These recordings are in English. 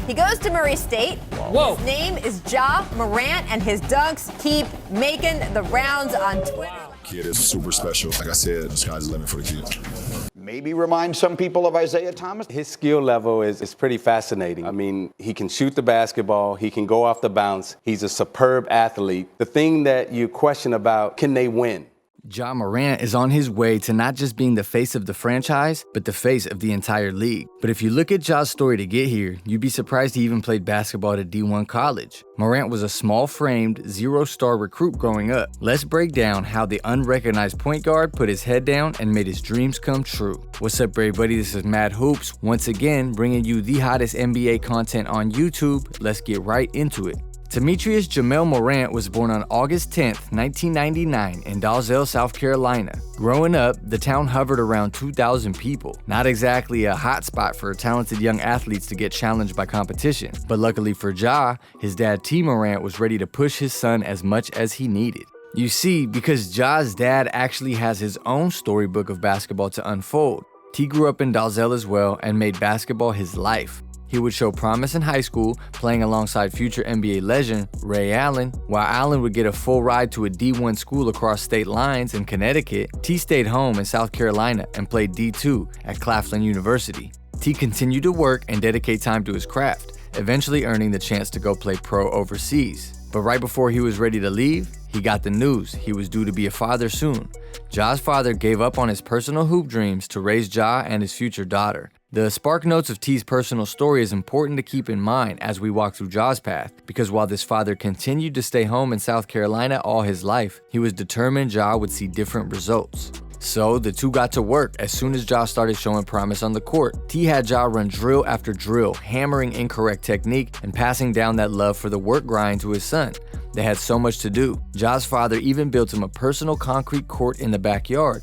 He goes to Murray State. Whoa. His name is Ja Morant, and his dunks keep making the rounds on Twitter. Kid is super special. Like I said, the sky's the limit for the kid. Maybe remind some people of Isaiah Thomas. His skill level is pretty fascinating. I mean, he can shoot the basketball, he can go off the bounce, he's a superb athlete. The thing that you question about, can they win? Ja Morant is on his way to not just being the face of the franchise, but the face of the entire league. But if you look at Ja's story to get here, you'd be surprised he even played basketball at a D1 college. Morant was a small-framed, zero-star recruit growing up. Let's break down how the unrecognized point guard put his head down and made his dreams come true. What's up, everybody? This is Mad Hoops, once again bringing you the hottest NBA content on YouTube. Let's get right into it. Demetrius Jamel Morant was born on August 10th, 1999 in Dalzell, South Carolina. Growing up, the town hovered around 2,000 people. Not exactly a hot spot for talented young athletes to get challenged by competition. But luckily for Ja, his dad T. Morant was ready to push his son as much as he needed. You see, because Ja's dad actually has his own storybook of basketball to unfold. T grew up in Dalzell as well and made basketball his life. He would show promise in high school, playing alongside future NBA legend Ray Allen. While Allen would get a full ride to a D1 school across state lines in Connecticut, T stayed home in South Carolina and played D2 at Claflin University. T continued to work and dedicate time to his craft, eventually earning the chance to go play pro overseas. But right before he was ready to leave, he got the news he was due to be a father soon. Ja's father gave up on his personal hoop dreams to raise Ja and his future daughter. The spark notes of T's personal story is important to keep in mind as we walk through Ja's path, because while this father continued to stay home in South Carolina all his life, he was determined Ja would see different results. So the two got to work as soon as Ja started showing promise on the court. T had Ja run drill after drill, hammering incorrect technique and passing down that love for the work grind to his son. They had so much to do. Ja's father even built him a personal concrete court in the backyard.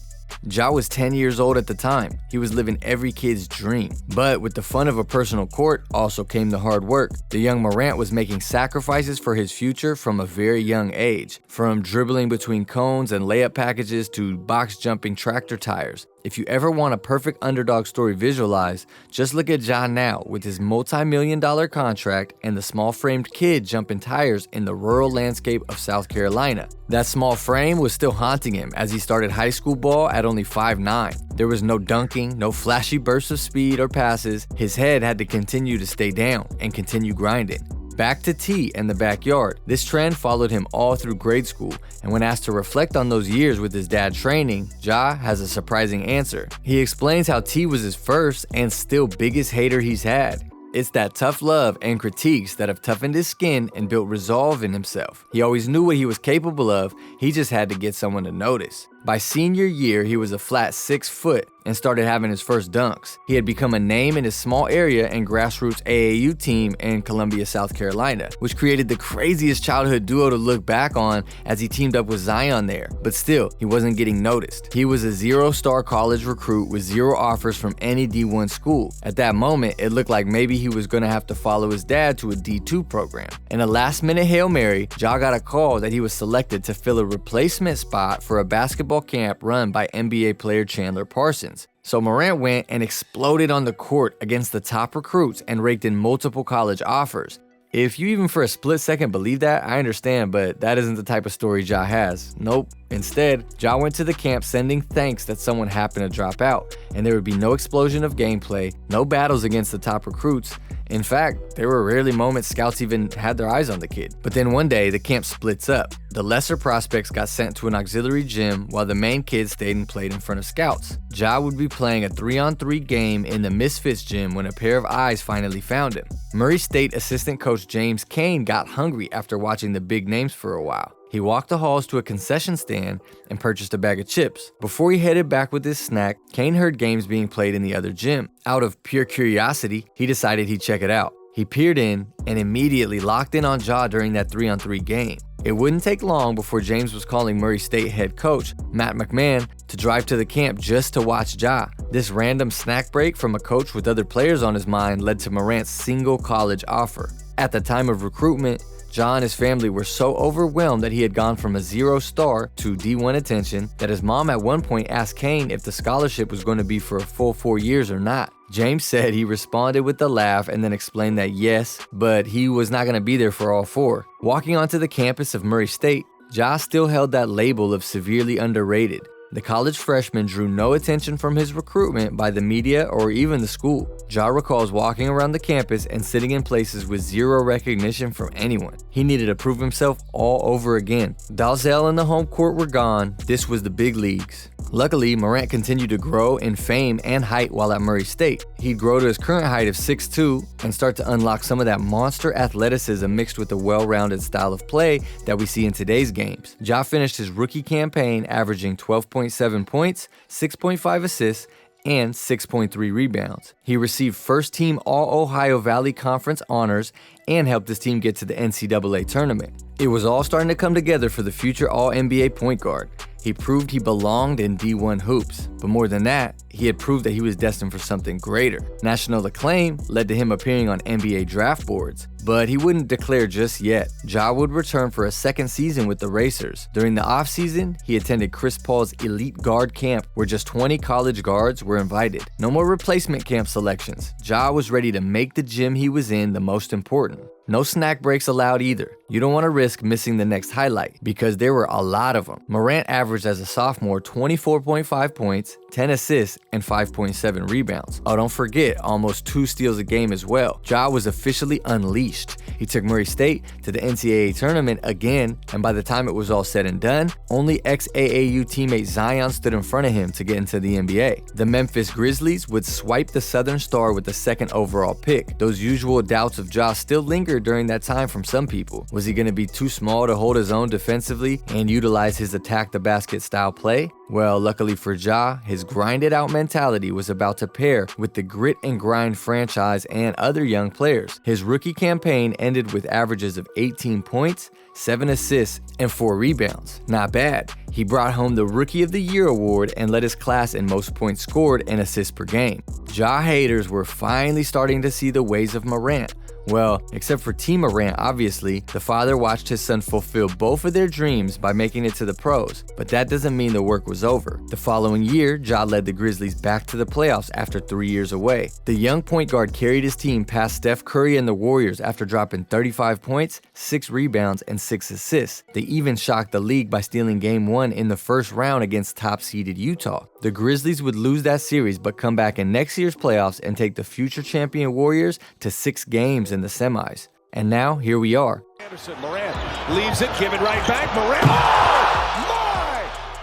Ja was 10 years old at the time. He was living every kid's dream. But with the fun of a personal court also came the hard work. The young Morant was making sacrifices for his future from a very young age. From dribbling between cones and layup packages to box jumping tractor tires. If you ever want a perfect underdog story visualized, just look at Ja now with his multi-million-dollar contract and the small-framed kid jumping tires in the rural landscape of South Carolina. That small frame was still haunting him as he started high school ball at only 5'9". There was no dunking, no flashy bursts of speed or passes. His head had to continue to stay down and continue grinding. Back to T and the backyard. This trend followed him all through grade school, and when asked to reflect on those years with his dad training, Ja has a surprising answer. He explains how T was his first and still biggest hater he's had. It's that tough love and critiques that have toughened his skin and built resolve in himself. He always knew what he was capable of, he just had to get someone to notice. By senior year, he was a flat 6 foot and started having his first dunks. He had become a name in his small area and grassroots AAU team in Columbia, South Carolina, which created the craziest childhood duo to look back on as he teamed up with Zion there. But still, he wasn't getting noticed. He was a zero-star college recruit with 0 offers from any D1 school. At that moment, it looked like maybe he was going to have to follow his dad to a D2 program. In a last-minute Hail Mary, Ja got a call that he was selected to fill a replacement spot for a basketball camp run by NBA player Chandler Parsons. So Morant went and exploded on the court against the top recruits and raked in multiple college offers. If you even for a split second believe that, I understand, but that isn't the type of story Ja has. Nope. Instead, Ja went to the camp sending thanks that someone happened to drop out, and there would be no explosion of gameplay, no battles against the top recruits. In fact, there were rarely moments scouts even had their eyes on the kid. But then one day, the camp splits up. The lesser prospects got sent to an auxiliary gym while the main kids stayed and played in front of scouts. Ja would be playing a 3-on-3 game in the Misfits gym when a pair of eyes finally found him. Murray State assistant coach James Kane got hungry after watching the big names for a while. He walked the halls to a concession stand and purchased a bag of chips. Before he headed back with his snack, Kane heard games being played in the other gym. Out of pure curiosity, he decided he'd check it out. He peered in and immediately locked in on Ja during that 3-on-3 game. It wouldn't take long before James was calling Murray State head coach Matt McMahon to drive to the camp just to watch Ja. This random snack break from a coach with other players on his mind led to Morant's single college offer. At the time of recruitment, Ja and his family were so overwhelmed that he had gone from a 0-star to D1 attention that his mom at one point asked Kane if the scholarship was going to be for a full 4 years or not. James said he responded with a laugh and then explained that yes, but he was not going to be there for all 4. Walking onto the campus of Murray State, Ja still held that label of severely underrated. The college freshman drew no attention from his recruitment by the media or even the school. Ja recalls walking around the campus and sitting in places with zero recognition from anyone. He needed to prove himself all over again. Dalzell and the home court were gone. This was the big leagues. Luckily, Morant continued to grow in fame and height while at Murray State. He'd grow to his current height of 6'2" and start to unlock some of that monster athleticism mixed with the well-rounded style of play that we see in today's games. Ja finished his rookie campaign averaging 12.7 points, 6.5 assists, and 6.3 rebounds. He received first-team All-Ohio Valley Conference honors and helped his team get to the NCAA tournament. It was all starting to come together for the future All-NBA point guard. He proved he belonged in D1 hoops, but more than that, he had proved that he was destined for something greater. National acclaim led to him appearing on NBA draft boards, but he wouldn't declare just yet. Ja would return for a second season with the Racers. During the offseason, he attended Chris Paul's elite guard camp where just 20 college guards were invited. No more replacement camp selections. Ja was ready to make the gym he was in the most important. No snack breaks allowed either. You don't want to risk missing the next highlight because there were a lot of them. Morant averaged as a sophomore 24.5 points, 10 assists, and 5.7 rebounds. Oh, don't forget, almost 2 steals a game as well. Ja was officially unleashed. He took Murray State to the NCAA tournament again, and by the time it was all said and done, only ex-AAU teammate Zion stood in front of him to get into the NBA. The Memphis Grizzlies would swipe the Southern Star with the second overall pick. Those usual doubts of Ja still lingered during that time from some people. Was he going to be too small to hold his own defensively and utilize his attack the basket style play? Well, luckily for Ja, his grinded out mentality was about to pair with the grit and grind franchise and other young players. His rookie campaign ended with averages of 18 points, 7 assists, and 4 rebounds. Not bad. He brought home the Rookie of the Year award and led his class in most points scored and assists per game. Ja haters were finally starting to see the ways of Morant. Well, except for T. Morant, obviously, the father watched his son fulfill both of their dreams by making it to the pros, but that doesn't mean the work was over. The following year, Ja led the Grizzlies back to the playoffs after 3 years away. The young point guard carried his team past Steph Curry and the Warriors after dropping 35 points, 6 rebounds, and 6 assists. They even shocked the league by stealing Game 1 in the first round against top-seeded Utah. The Grizzlies would lose that series but come back in next year's playoffs and take the future champion Warriors to 6 games in the semis. And now, here we are. Anderson, Morant leaves it, give it right back, Morant. Oh,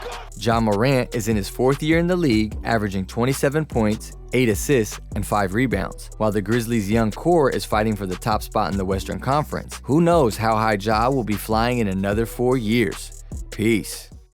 my God. Ja Morant is in his 4th year in the league, averaging 27 points, 8 assists, and 5 rebounds, while the Grizzlies' young core is fighting for the top spot in the Western Conference. Who knows how high Ja will be flying in another 4 years. Peace.